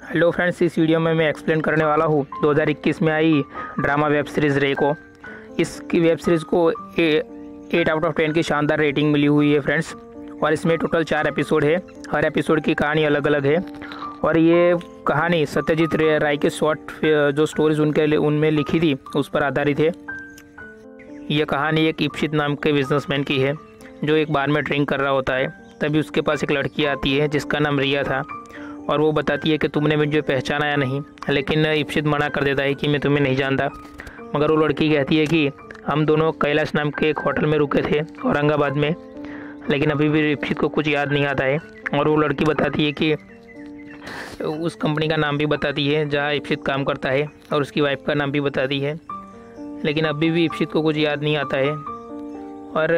Hello friends, इस video में मैं एक्सप्लेन करने वाला हूँ 2021 में आई ड्रामा वेब सीरीज़ रे को। इसकी वेब सीरीज़ को 8 आउट ऑफ 10 की शानदार रेटिंग मिली हुई है फ्रेंड्स। और इसमें टोटल 4 एपिसोड है। हर एपिसोड की कहानी अलग अलग है। और ये कहानी सत्यजीत राय के शॉर्ट जो स्टोरीज उनमें लिखी थी उस पर आधारित है। यह कहानी एक इप्सित नाम के बिजनेसमैन की है जो एक बार में ड्रिंक कर रहा होता है। तभी उसके पास एक लड़की आती है जिसका नाम रिया था और वो बताती है कि तुमने मुझे पहचाना या नहीं। लेकिन इप्सित मना कर देता है कि मैं तुम्हें नहीं जानता। मगर वो लड़की कहती है कि हम दोनों कैलाश नाम के एक होटल में रुके थे औरंगाबाद में, लेकिन अभी भी इप्सित को कुछ याद नहीं आता है। और वो लड़की बताती है कि उस कंपनी का नाम भी बताती है जहाँ इप्सित काम करता है और उसकी वाइफ का नाम भी बताती है, लेकिन अभी भी इप्सित को कुछ याद नहीं आता है। और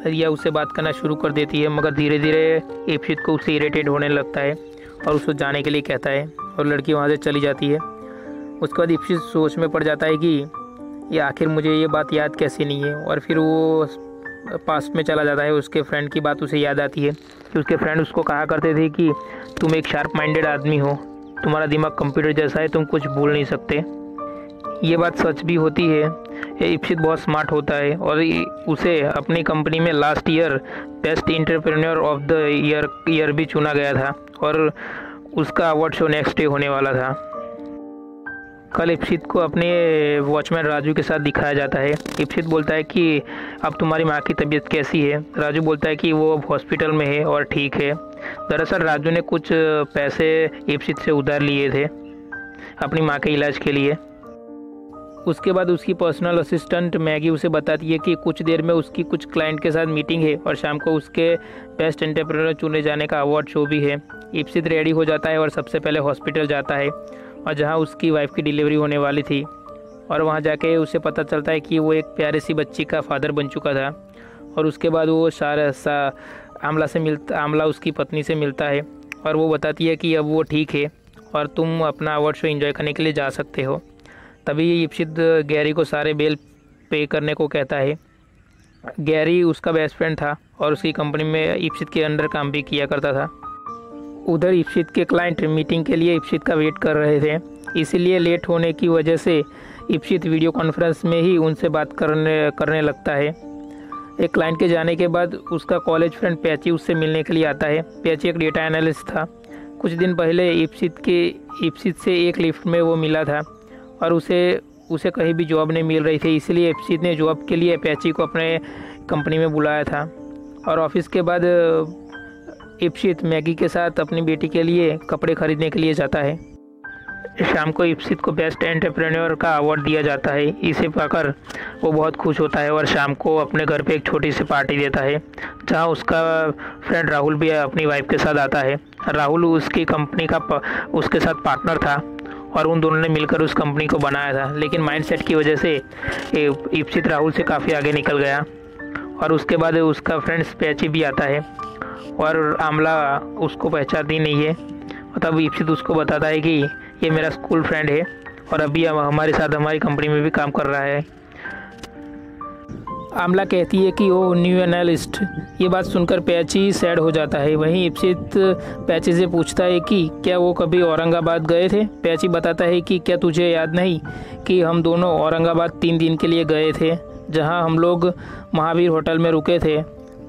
रिया उससे बात करना शुरू कर देती है, मगर धीरे धीरे इप्सित को उससे इरिटेट होने लगता है और उसको जाने के लिए कहता है और लड़की वहाँ से चली जाती है। उसके बाद इप्सित सोच में पड़ जाता है कि ये आखिर मुझे ये बात याद कैसे नहीं है। और फिर वो पास में चला जाता है। उसके फ्रेंड की बात उसे याद आती है कि उसके फ्रेंड उसको कहा करते थे कि तुम एक शार्प माइंडेड आदमी हो, तुम्हारा दिमाग कंप्यूटर जैसा है, तुम कुछ भूल नहीं सकते। ये बात सच भी होती है। इप्सित बहुत स्मार्ट होता है और उसे अपनी कंपनी में last year best entrepreneur of the year भी चुना गया था और उसका अवार्ड शो नेक्स्ट डे होने वाला था। कल इप्सित को अपने वॉचमैन राजू के साथ दिखाया जाता है। इप्सित बोलता है कि अब तुम्हारी माँ की तबीयत कैसी है। राजू बोलता है कि वो अब हॉस्पिटल में है और ठीक है। दरअसल राजू ने कुछ पैसे इप्सित से उधार लिए थे अपनी माँ के इलाज के लिए। उसके बाद उसकी पर्सनल असिस्टेंट मैगी उसे बताती है कि कुछ देर में उसकी कुछ क्लाइंट के साथ मीटिंग है और शाम को उसके बेस्ट एंटरप्रेन्योर चुने जाने का अवार्ड शो भी है। इप्सित रेडी हो जाता है और सबसे पहले हॉस्पिटल जाता है और जहां उसकी वाइफ की डिलीवरी होने वाली थी। और वहां जाके उसे पता चलता है कि वो एक प्यारी सी बच्ची का फादर बन चुका था। और उसके बाद वो आमला उसकी पत्नी से मिलता है और वो बताती है कि अब वो ठीक है और तुम अपना अवार्ड शो एंजॉय करने के लिए जा सकते हो। तभी इप्सित गैरी को सारे बिल पे करने को कहता है। गैरी उसका बेस्ट फ्रेंड था और उसकी कंपनी में इप्सित के अंडर काम भी किया करता था। उधर इप्सित के क्लाइंट मीटिंग के लिए इप्सित का वेट कर रहे थे, इसीलिए लेट होने की वजह से इप्सित वीडियो कॉन्फ्रेंस में ही उनसे बात करने लगता है। एक क्लाइंट के जाने के बाद उसका कॉलेज फ्रेंड पैची उससे मिलने के लिए आता है। पैची एक डेटा एनालिस्ट था। कुछ दिन पहले इप्सित से एक लिफ्ट में वो मिला था और उसे कहीं भी जॉब नहीं मिल रही थी, इसलिए इप्सित ने जॉब के लिए पैची को अपने कंपनी में बुलाया था। और ऑफिस के बाद इप्सित मैगी के साथ अपनी बेटी के लिए कपड़े खरीदने के लिए जाता है। शाम को इप्सित को बेस्ट एंटरप्रेन्योर का अवार्ड दिया जाता है। इसे पाकर वो बहुत खुश होता है और शाम को अपने घर पे एक छोटी सी पार्टी देता है जहां उसका फ्रेंड राहुल भी अपनी वाइफ के साथ आता है। राहुल उसकी कंपनी का उसके साथ पार्टनर था और उन दोनों ने मिलकर उस कंपनी को बनाया था, लेकिन माइंडसेट की वजह से इप्सित राहुल से काफ़ी आगे निकल गया। और उसके बाद उसका फ्रेंड पैची भी आता है और आमला उसको पहचानती नहीं है। और तब इप्सित उसको बताता है कि ये मेरा स्कूल फ्रेंड है और अभी हमारे साथ हमारी कंपनी में भी काम कर रहा है। आमला कहती है कि वो न्यू एनालिस्ट। ये बात सुनकर पैची सैड हो जाता है। वहीं इप्सित पैची से पूछता है कि क्या वो कभी औरंगाबाद गए थे। पैची बताता है कि क्या तुझे याद नहीं कि हम दोनों औरंगाबाद 3 दिन के लिए गए थे, जहां हम लोग महावीर होटल में रुके थे,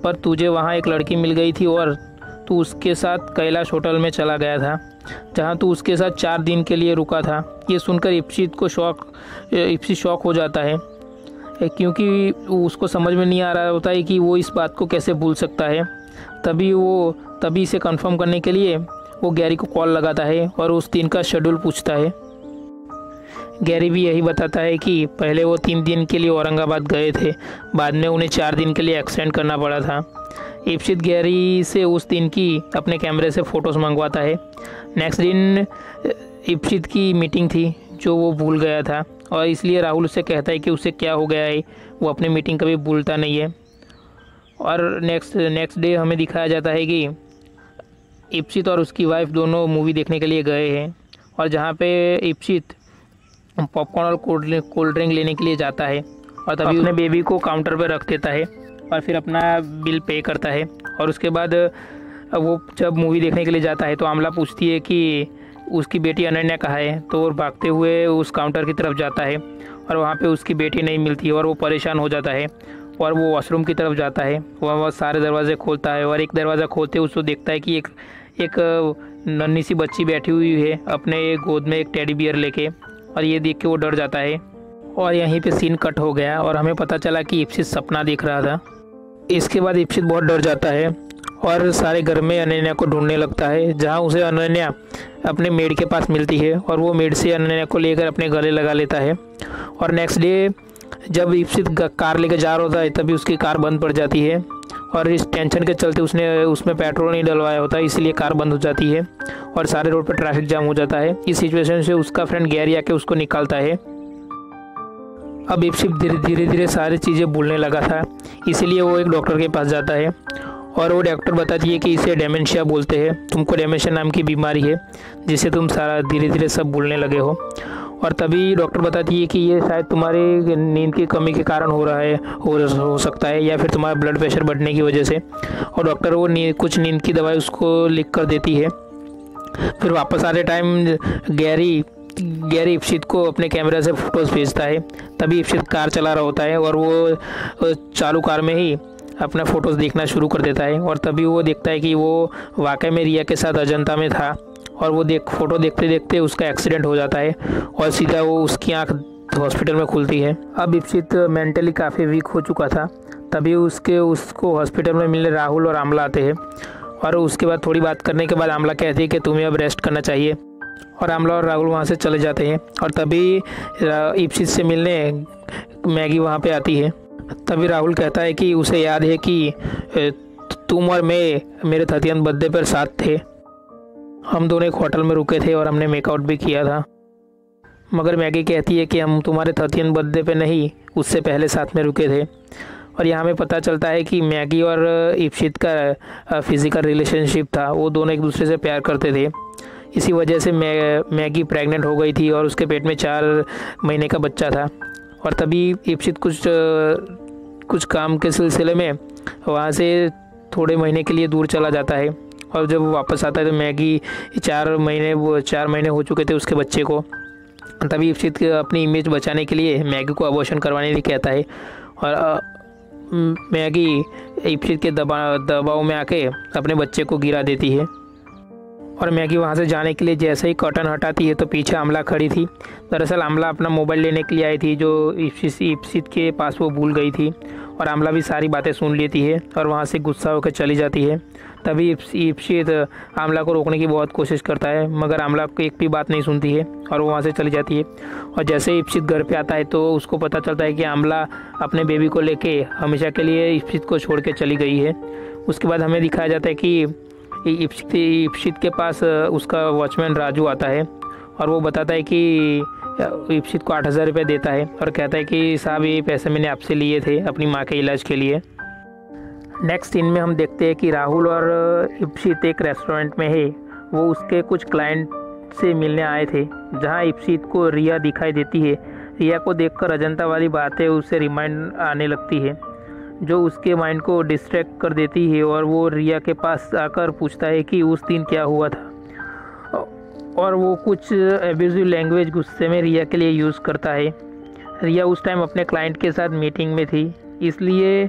पर तुझे वहां एक लड़की मिल गई थी और तू उसके साथ कैलाश होटल में चला गया था जहां तू उसके साथ 4 दिन के लिए रुका था। ये सुनकर इप्सित शॉक हो जाता है, क्योंकि उसको समझ में नहीं आ रहा होता है कि वो इस बात को कैसे भूल सकता है। तभी इसे कंफर्म करने के लिए वो गैरी को कॉल लगाता है और उस दिन का शेड्यूल पूछता है। गैरी भी यही बताता है कि पहले वो 3 दिन के लिए औरंगाबाद गए थे, बाद में उन्हें 4 दिन के लिए एक्सटेंड करना पड़ा था। इप्सित गैरी से उस दिन की अपने कैमरे से फ़ोटोज़ मंगवाता है। नेक्स्ट दिन इप्सित की मीटिंग थी जो वो भूल गया था और इसलिए राहुल उससे कहता है कि उसे क्या हो गया है, वो अपनी मीटिंग कभी भूलता नहीं है। और नेक्स्ट डे हमें दिखाया जाता है कि इप्सित और उसकी वाइफ दोनों मूवी देखने के लिए गए हैं और जहाँ पे इप्सित पॉपकॉर्न और कोल्ड ड्रिंक लेने के लिए जाता है और तभी अपने बेबी को काउंटर पर रख देता है और फिर अपना बिल पे करता है। और उसके बाद वो जब मूवी देखने के लिए जाता है तो आमला पूछती है कि उसकी बेटी अनन्या कहाँ है, तो वो भागते हुए उस काउंटर की तरफ जाता है और वहाँ पे उसकी बेटी नहीं मिलती और वो परेशान हो जाता है और वो वॉशरूम की तरफ जाता है। वह सारे दरवाजे खोलता है और एक दरवाज़ा खोलते उसको देखता है कि एक नन्ही सी बच्ची बैठी हुई है अपने गोद में एक टेडी बियर लेके, और ये देख के वो डर जाता है। और यहीं पे सीन कट हो गया और हमें पता चला कि इप्सित सपना देख रहा था। इसके बाद इप्सित बहुत डर जाता है और सारे घर में अनन्या को ढूंढने लगता है, जहाँ उसे अनन्या अपने मेड के पास मिलती है और वो मेड से अनन्या को लेकर अपने गले लगा लेता है। और नेक्स्ट डे जब इप्सित कार लेकर जा रहा होता है तभी उसकी कार बंद पड़ जाती है और इस टेंशन के चलते उसने उसमें पेट्रोल नहीं डलवाया होता, इसलिए कार बंद हो जाती है और सारे रोड पर ट्रैफिक जाम हो जाता है। इस सिचुएशन से उसका फ्रेंड गैरी आके उसको निकालता है। अब इप्सित धीरे धीरे सारी चीज़ें भूलने लगा था, इसीलिए वो एक डॉक्टर के पास जाता है और वो डॉक्टर बताती है कि इसे डेमेंशिया बोलते हैं, तुमको डेमेंशिया नाम की बीमारी है जिससे तुम सारा धीरे धीरे सब भूलने लगे हो। और तभी डॉक्टर बताती है कि ये शायद तुम्हारे नींद की कमी के कारण हो रहा है, हो सकता है, या फिर तुम्हारा ब्लड प्रेशर बढ़ने की वजह से। और डॉक्टर वो कुछ नींद की दवाई उसको लिख कर देती है। फिर वापस आते टाइम गैरी इप्सित को अपने कैमरा से फ़ोटोज़ भेजता है। तभी इप्सित कार चला रहा होता है और वो चालू कार में ही अपना फ़ोटोज़ देखना शुरू कर देता है और तभी वो देखता है कि वो वाकई में रिया के साथ अजंता में था और वो फ़ोटो देखते देखते उसका एक्सीडेंट हो जाता है और सीधा वो उसकी आँख हॉस्पिटल में खुलती है। अब इप्सित मेंटली काफ़ी वीक हो चुका था, तभी उसको हॉस्पिटल में मिलने राहुल और आमला आते हैं और उसके बाद थोड़ी बात करने के बाद आमला कहती है कि तुम्हें अब रेस्ट करना चाहिए और आमला और राहुल वहाँ से चले जाते हैं। और तभी इप्सित से मिलने मैगी वहाँ पे आती है। तभी राहुल कहता है कि उसे याद है कि तुम और मैं मेरे 30th बर्थडे पर साथ थे, हम दोनों एक होटल में रुके थे और हमने मेकआउट भी किया था। मगर मैगी कहती है कि हम तुम्हारे 30th बर्थडे पे नहीं, उससे पहले साथ में रुके थे। और यहाँ हमें पता चलता है कि मैगी और इप्सित का फिज़िकल रिलेशनशिप था, वो दोनों एक दूसरे से प्यार करते थे। इसी वजह से मैगी प्रेग्नेंट हो गई थी और उसके पेट में 4 महीने का बच्चा था। और तभी इप्सित कुछ काम के सिलसिले में वहाँ से थोड़े महीने के लिए दूर चला जाता है और जब वो वापस आता है तो मैगी 4 महीने हो चुके थे उसके बच्चे को। तभी इप्सित अपनी इमेज बचाने के लिए मैगी को अबॉर्शन करवाने के लिए कहता है और मैगी इप्सित के दबाव में आके अपने बच्चे को गिरा देती है। और मैगी वहाँ से जाने के लिए जैसे ही कर्टन हटाती है तो पीछे आमला खड़ी थी। दरअसल आमला अपना मोबाइल लेने के लिए आई थी जो इप्सित के पास वो भूल गई थी और आमला भी सारी बातें सुन लेती है और वहाँ से गुस्सा होकर चली जाती है। तभी इप्सित आमला को रोकने की बहुत कोशिश करता है मगर आमला को एक भी बात नहीं सुनती है और वो वहाँ से चली जाती है। और जैसे ही इप्सित घर पे आता है तो उसको पता चलता है कि आमला अपने बेबी को लेके हमेशा के लिए इप्सित को छोड़ के चली गई है। उसके बाद हमें दिखाया जाता है कि इप्सित के पास उसका वॉचमैन राजू आता है और वो बताता है कि इप्सित को 8,000 रुपये देता है और कहता है कि साहब ये पैसे मैंने आपसे लिए थे अपनी माँ के इलाज के लिए। नेक्स्ट सीन में हम देखते हैं कि राहुल और इप्सित एक रेस्टोरेंट में है। वो उसके कुछ क्लाइंट से मिलने आए थे जहाँ इप्सित को रिया दिखाई देती है। रिया को देखकर अजंता वाली बातें उसे रिमाइंड आने लगती है जो उसके माइंड को डिस्ट्रैक्ट कर देती है और वो रिया के पास आकर पूछता है कि उस दिन क्या हुआ था और वो कुछ एब्यूजिव लैंग्वेज गुस्से में रिया के लिए यूज़ करता है। रिया उस टाइम अपने क्लाइंट के साथ मीटिंग में थी इसलिए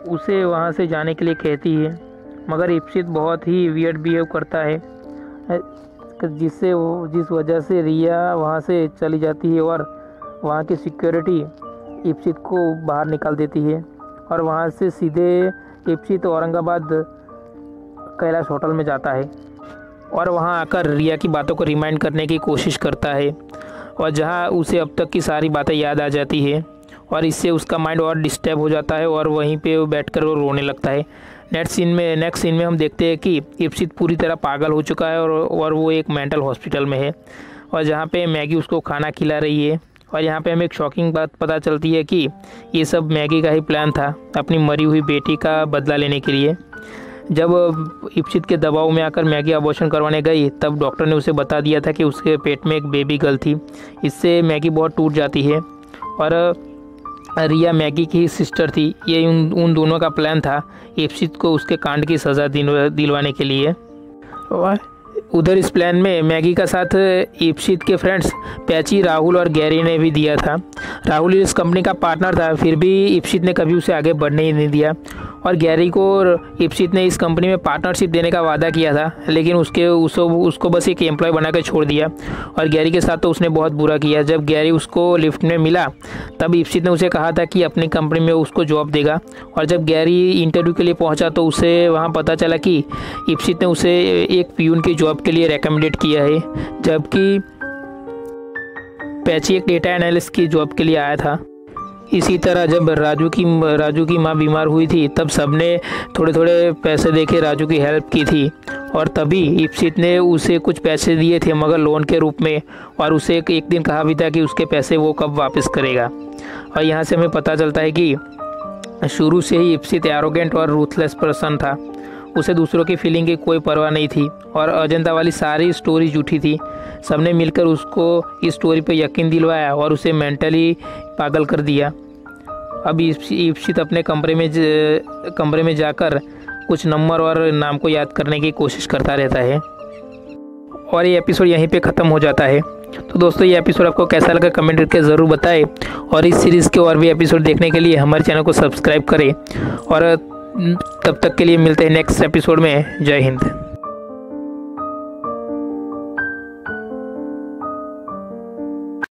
उसे वहाँ से जाने के लिए कहती है मगर इप्सित बहुत ही वियर्ड बिहेव करता है जिस वजह से रिया वहाँ से चली जाती है और वहाँ की सिक्योरिटी इप्सित को बाहर निकाल देती है और वहाँ से सीधे इप्सित औरंगाबाद कैलाश होटल में जाता है और वहाँ आकर रिया की बातों को रिमाइंड करने की कोशिश करता है और जहाँ उसे अब तक की सारी बातें याद आ जाती है और इससे उसका माइंड और डिस्टर्ब हो जाता है और वहीं पे वो बैठकर वो रोने लगता है। नेक्स्ट सीन में हम देखते हैं कि इप्सित पूरी तरह पागल हो चुका है और वो एक मेंटल हॉस्पिटल में है और जहाँ पे मैगी उसको खाना खिला रही है। और यहाँ पे हमें एक शॉकिंग बात पता चलती है कि ये सब मैगी का ही प्लान था अपनी मरी हुई बेटी का बदला लेने के लिए। जब इप्सित के दबाव में आकर मैगी अबॉर्शन करवाने गई तब डॉक्टर ने उसे बता दिया था कि उसके पेट में एक बेबी गर्ल थी। इससे मैगी बहुत टूट जाती है और रिया मैगी की सिस्टर थी। ये उन दोनों का प्लान था इप्सित को उसके कांड की सज़ा दिलवाने के लिए। और उधर इस प्लान में मैगी का साथ इप्सित के फ्रेंड्स पैची, राहुल और गैरी ने भी दिया था। राहुल इस कंपनी का पार्टनर था, फिर भी इप्सित ने कभी उसे आगे बढ़ने ही नहीं दिया और गैरी को इप्सित ने इस कंपनी में पार्टनरशिप देने का वादा किया था, लेकिन उसको बस एक एम्प्लॉय बना कर छोड़ दिया और गैरी के साथ तो उसने बहुत बुरा किया। जब गैरी उसको लिफ्ट में मिला तब इप्सित ने उसे कहा था कि अपनी कंपनी में उसको जॉब देगा और जब गैरी इंटरव्यू के लिए पहुंचा तो उसे वहां पता चला कि इप्सित ने उसे एक पियून की जॉब के लिए रेकमेंडेड किया है, जबकि पैची एक डेटा एनालिस्ट की जॉब के लिए आया था। इसी तरह जब राजू की माँ बीमार हुई थी तब सबने थोड़े थोड़े पैसे देके राजू की हेल्प की थी और तभी इप्सित ने उसे कुछ पैसे दिए थे मगर लोन के रूप में, और उसे एक दिन कहा भी था कि उसके पैसे वो कब वापस करेगा। और यहाँ से हमें पता चलता है कि शुरू से ही इप्सित एरोगेंट और रूथलेस पर्सन था। उसे दूसरों की फीलिंग की कोई परवाह नहीं थी और अजंता वाली सारी स्टोरी झूठी थी। सबने मिलकर उसको इस स्टोरी पे यकीन दिलवाया और उसे मेंटली पागल कर दिया। अब इप्सित अपने कमरे में जाकर कुछ नंबर और नाम को याद करने की कोशिश करता रहता है और ये एपिसोड यहीं पे ख़त्म हो जाता है। तो दोस्तों ये एपिसोड आपको कैसा लगा कमेंट करके ज़रूर बताएं और इस सीरीज़ के और भी एपिसोड देखने के लिए हमारे चैनल को सब्सक्राइब करें और तब तक के लिए मिलते हैं नेक्स्ट एपिसोड में। जय हिंद।